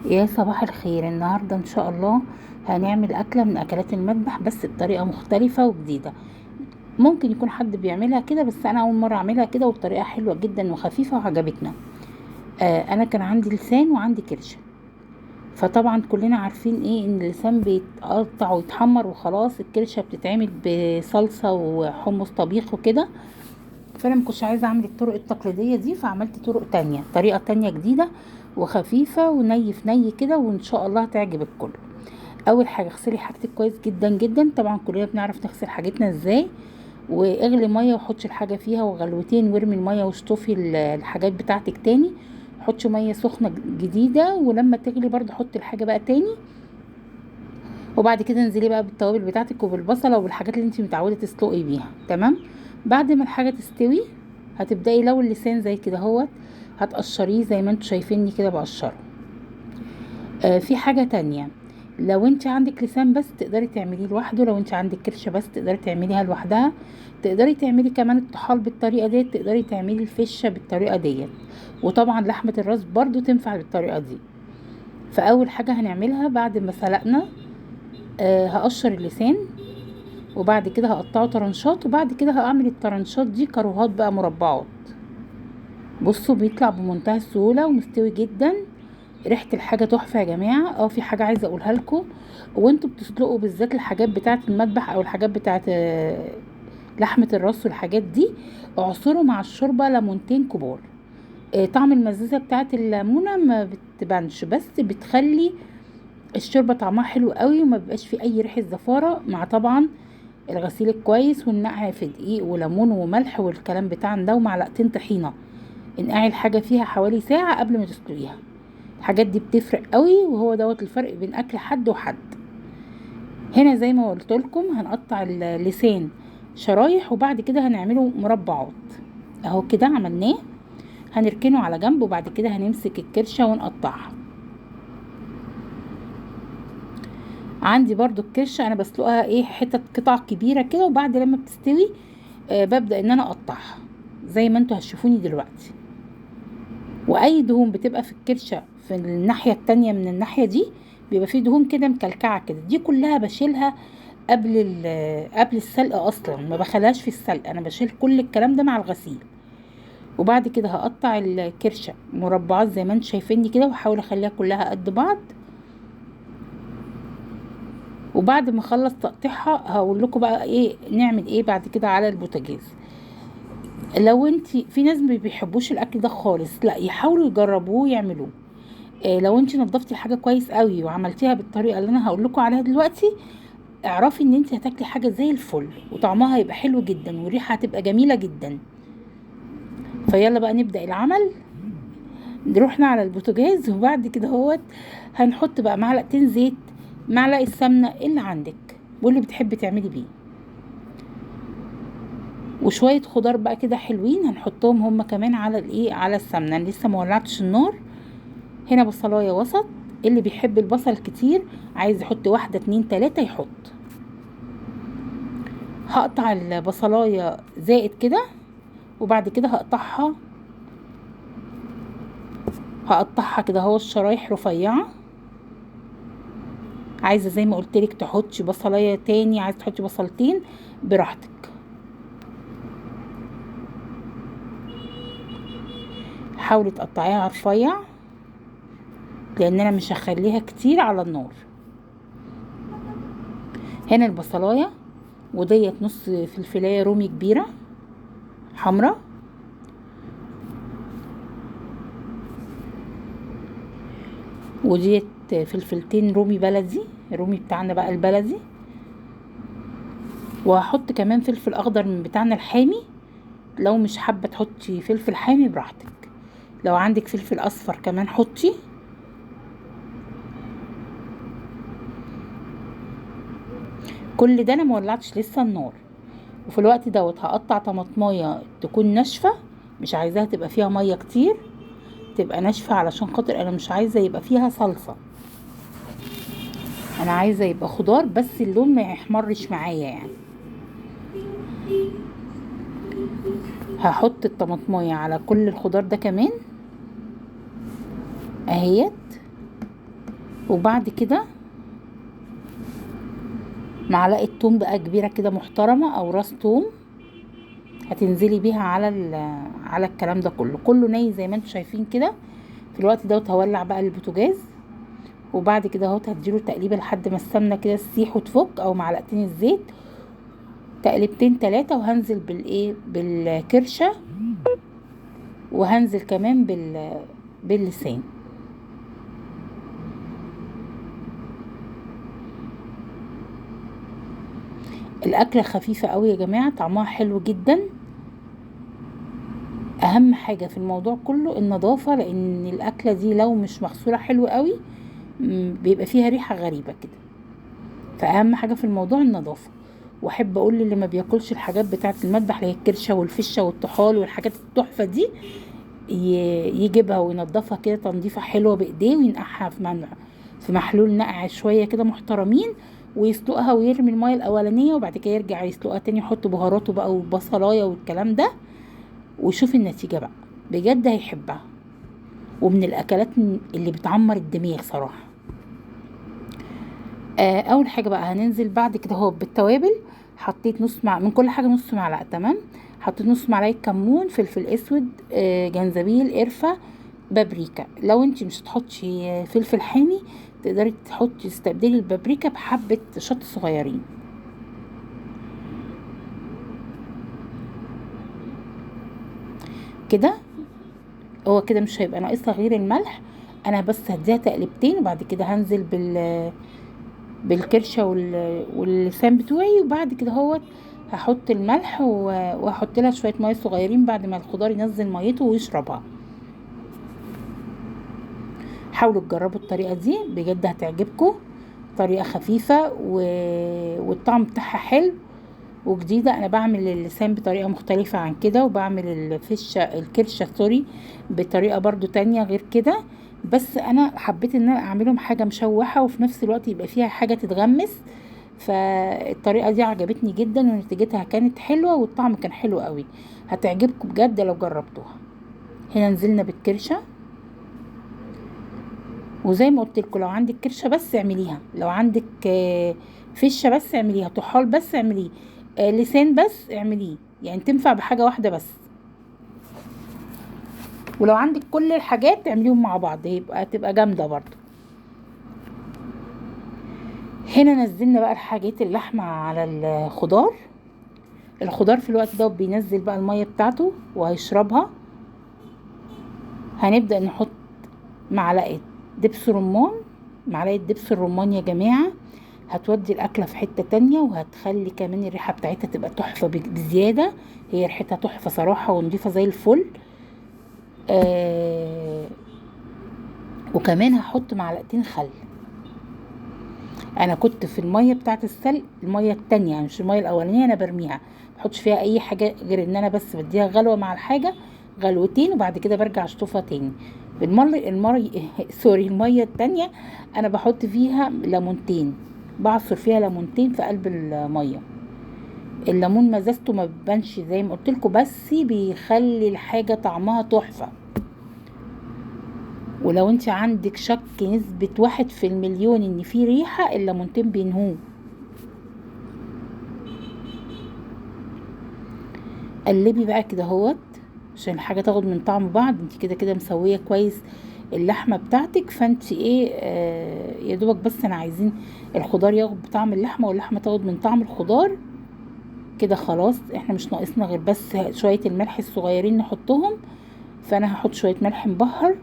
يا صباح الخير. النهاردة ان شاء الله هنعمل اكلة من اكلات المذبح بس بطريقة مختلفة وجديدة. ممكن يكون حد بيعملها كده بس انا اول مرة اعملها كده وبطريقة حلوة جدا وخفيفة وعجبتنا. انا كان عندي لسان وعندي كرشة. فطبعا كلنا عارفين ايه ان اللسان بيتقطع ويتحمر وخلاص. الكرشة بتتعمل بصلصة وحمص طبيخ وكده. فانا مكنتش عايزة اعمل الطرق التقليدية دي، فعملت طريقة تانية جديدة وخفيفة وني في ني كده، وان شاء الله هتعجب الكل. اول حاجه اغسلي حاجتك كويس جدا جدا، طبعا كلنا بنعرف نغسل حاجتنا ازاي. واغلي ميه وحطي الحاجه فيها وغلوتين، وارمي الميه واشطفي الحاجات بتاعتك تاني. حطي ميه سخنه جديده، ولما تغلي برضو حطي الحاجه بقى تاني. وبعد كده انزلي بقى بالتوابل بتاعتك وبالبصله وبالحاجات اللي انت متعوده تسلقي بيها. تمام. بعد ما الحاجه تستوي هتبداي لو اللسان زي كده اهوت هتقشريه زي ما انتوا شايفيني كده بقشره. في حاجة تانية، لو انت عندك لسان بس تقدري تعمليه لوحده، لو انت عندك كرشة بس تقدري تعمليها لوحدها. تقدري تعملي كمان الطحال بالطريقة ديت، تقدري تعملي الفشة بالطريقة ديت. وطبعا لحمة الراس برضو تنفع بالطريقة دي. فأول حاجة هنعملها بعد ما سلقنا، هقشر اللسان وبعد كده هقطعه طرنشات، وبعد كده هعمل الطرنشات دي كروهات بقى مربعات. بصوا بيطلع بمنتهى السهولة ومستوي جدا. ريحه الحاجه تحفه يا جماعه. في حاجه عايزه اقولها لكم، وانتوا بتسلقوا بالذات الحاجات بتاعه المذبح او الحاجات بتاعه لحمه الراس والحاجات دي، اعصروا مع الشوربه ليمونتين كبار. طعم المزازه بتاعه الليمونه ما بتبانش، بس بتخلي الشوربه طعمها حلو قوي وما بيبقاش فيه اي ريحه زفاره، مع طبعا الغسيل الكويس والنقع في دقيق وليمون وملح والكلام بتاعنا ده ومعلقتين طحينه. انقعي الحاجه فيها حوالي ساعه قبل ما تسلقيها. الحاجات دي بتفرق قوي، وهو دوت الفرق بين اكل حد وحد. هنا زي ما قلت لكم هنقطع اللسان شرايح وبعد كده هنعمله مربعات. اهو كده عملناه. هنركنه على جنب وبعد كده هنمسك الكرشة ونقطعها. عندي برضو الكرشة انا بسلقها حتت قطع كبيرة كده، وبعد لما بتستوي ببدأ ان انا اقطعها زي ما انتوا هتشوفوني دلوقتي. واي دهون بتبقى في الكرشة في الناحية التانية من الناحية دي بيبقى فيه دهون كده مكلكعة كده، دي كلها بشيلها قبل السلق. اصلا ما بخليهاش في السلق، انا بشيل كل الكلام ده مع الغسيل. وبعد كده هقطع الكرشة مربعات زي ما انتم شايفيني كده، واحاول اخليها كلها قد بعض. وبعد ما اخلص تقطيعها هقول لكم بقى نعمل بعد كده على البوتاجاز. لو في ناس ما بيحبوش الاكل ده خالص، لا يحاولوا يجربوه يعملوه. لو انت نضفتي الحاجه كويس قوي وعملتيها بالطريقه اللي انا هقول لكم عليها دلوقتي، اعرفي ان انت هتاكلي حاجه زي الفل وطعمها هيبقى حلو جدا والريحه هتبقى جميله جدا. فيلا بقى نبدا العمل. نروحنا على البوتاجاز وبعد كده هنحط بقى معلقتين زيت، معلقه سمنه اللي عندك واللي بتحبي تعملي بيه، وشويه خضار بقى كده حلوين هنحطهم هما كمان على على السمنه. أنا لسه ما ولعتش النار. هنا بصلايه وسط، اللي بيحب البصل كتير عايز يحط واحده اتنين تلاته يحط. هقطع البصلايه زائد كده، وبعد كده هقطعها كده الشرايح رفيعه. عايزه زي ما قلت لك تحطي بصلايه تاني، عايزه تحطي بصلتين براحتك. حاولي تقطعيها رفيع لان انا مش هخليها كتير على النار. هنا البصلايه، وديت نص فلفلايه رومي كبيره حمرا، وديت فلفلتين رومي بلدي، رومي بتاعنا بقى البلدي. وهحط كمان فلفل اخضر من بتاعنا الحامي، لو مش حابه تحطي فلفل حامي براحتك. لو عندك فلفل اصفر كمان حطي. كل ده انا مولعتش لسه النار. وفي الوقت دوت هقطع طماطمايه تكون ناشفه، مش عايزاها تبقى فيها ميه كتير، تبقى ناشفه علشان خاطر انا مش عايزه يبقى فيها صلصه. انا عايزه يبقى خضار بس اللون ما يحمرش معايا يعني. هحط الطماطمايه على كل الخضار ده كمان اهيت. وبعد كده معلقه توم بقى كبيره كده محترمه او راس توم، هتنزلي بيها على الكلام ده كله ني زي ما انتم شايفين كده. في الوقت دوت هولع بقى البوتاجاز، وبعد كده اهوت هديله تقليبه لحد ما السمنه كده تسيح وتفك، او معلقتين الزيت تقليبتين 3، وهنزل بالكرشه، وهنزل كمان باللسان. الاكله خفيفه قوي يا جماعه، طعمها حلو جدا. اهم حاجه في الموضوع كله النظافه، لان الاكله دي لو مش مغسوله حلو قوي بيبقى فيها ريحه غريبه كده. فاهم حاجه في الموضوع النظافه. واحب اقول اللي ما بياكلش الحاجات بتاعه المذبح اللي هي الكرشه والفشه والطحال والحاجات التحفه دي، يجيبها وينضفها كده تنظيفه حلوه بايديه، وينقعها في محلول نقع شويه كده محترمين، ويسلقها ويرمي الميه الاولانيه، وبعد كده يرجع يسلقها تاني، يحط بهاراته بقى وبصلايه والكلام ده، ويشوف النتيجه بقى بجد هيحبها. ومن الاكلات اللي بتعمر الدماغ صراحه. اول حاجه بقى هننزل بعد كده اهو بالتوابل. حطيت من كل حاجه نص معلقه، تمام. حطيت نص معلقه كمون، فلفل اسود، جنزبيل، قرفه، بابريكا. لو انت مش هتحطي فلفل حامي تقدري تستبدلي البابريكا بحبه شطه صغيرين كده. هو كده مش هيبقى ناقصها غير الملح. انا بس هديها تقلبتين، وبعد كده هنزل بالكرشه واللسان بتوعي، وبعد كده هو هحط الملح وهحط لها شويه ميه صغيرين بعد ما الخضار ينزل ميته ويشربها. حاولوا تجربوا الطريقه دي بجد هتعجبكم. طريقه خفيفه والطعم بتاعها حلو وجديده. انا بعمل اللسان بطريقه مختلفه عن كده، وبعمل الكرشه سوري بطريقه برضو تانية غير كده. بس انا حبيت ان انا اعملهم حاجه مشوحه وفي نفس الوقت يبقى فيها حاجه تتغمس. فالطريقه دي عجبتني جدا، ونتيجتها كانت حلوه والطعم كان حلو قوي. هتعجبكم بجد لو جربتوها. هنا نزلنا بالكرشه، وزي ما قلت لكم لو عندك كرشه بس اعمليها، لو عندك فشه بس اعمليها، طحال بس اعمليه، لسان بس اعمليه، يعني تنفع بحاجه واحده بس. ولو عندك كل الحاجات اعمليهم مع بعض تبقى جامده برضو. هنا نزلنا بقى الحاجات اللحمه على الخضار في الوقت ده بينزل بقى الميه بتاعته وهيشربها. هنبدا نحط معلقه دبس رمان. معلقه دبس الرمان يا جماعه هتودي الاكله في حته تانية، وهتخلي كمان الريحه بتاعتها تبقى تحفه بزياده. هي ريحتها تحفه صراحه ونضيفه زي الفل. وكمان هحط معلقتين خل. انا كنت في الميه بتاعت السلق، الميه التانية يعني مش الميه الاولانيه، انا برميها محطش فيها اي حاجه غير ان انا بس بديها غلوه مع الحاجه، غلوتين، وبعد كده برجع اشطفها تاني. سوري، الميه التانية انا بحط فيها ليمونتين، بعصر فيها ليمونتين في قلب الميه. الليمون مزازته ما بتبانش زي ما قلت لكم، بس بيخلي الحاجه طعمها تحفه. ولو انت عندك شك نسبة 1% ان في ريحة، الليمونتين بينهوه. قلبي بقى كده اهوت عشان الحاجة تاخد من طعم بعض. انت كده كده مسوية كويس اللحمة بتاعتك، فانت يا دوبك بس انا عايزين الخضار ياخد بطعم اللحمة واللحمة تاخد من طعم الخضار كده. خلاص احنا مش ناقصنا غير بس شوية الملح الصغيرين نحطهم. فانا هحط شوية ملح مبهر.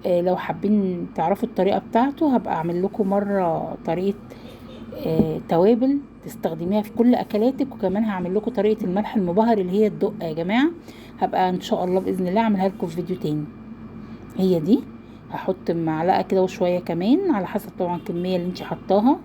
لو حابين تعرفوا الطريقة بتاعته هبقى اعمل لكم مرة طريقة توابل تستخدميها في كل اكلاتك، وكمان هعمل لكم طريقة الملح المبهر اللي هي الدقة يا جماعة. هبقى ان شاء الله باذن الله اعملها لكم في فيديو تاني. هي دي هحط معلقة كده وشوية كمان على حسب طبعا الكمية اللي انت حطاها.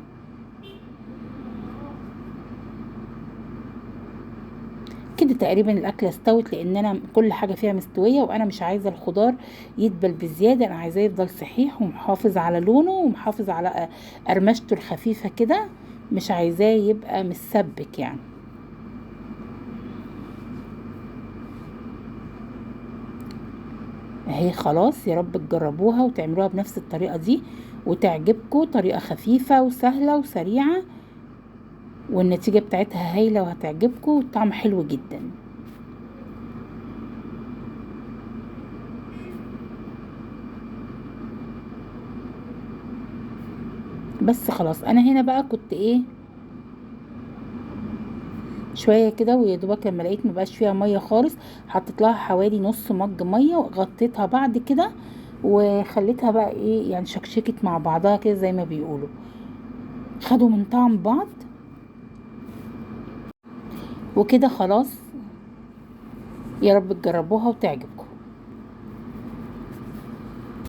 كده تقريبا الاكله استوت، لان انا كل حاجه فيها مستويه، وانا مش عايزه الخضار يدبل بزياده، انا عايزاه يفضل صحيح ومحافظ على لونه ومحافظ على قرمشته الخفيفه كده، مش عايزاه يبقى مسبك يعني. اهي خلاص. يا رب تجربوها وتعملوها بنفس الطريقة دي وتعجبكم. طريقة خفيفة وسهلة وسريعة، والنتيجة بتاعتها هايلة وهتعجبكم، والطعم حلو جدا. بس خلاص، انا هنا بقى كنت ايه شويه كده، ويا دوبك لما لقيت مبقاش فيها ميه خالص حطيت لها حوالي نص مج ميه وغطيتها بعد كده، وخليتها بقى ايه يعني شكشكت مع بعضها كده زي ما بيقولوا، خدوا من طعم بعض. وكده خلاص. يا رب تجربوها وتعجبكم.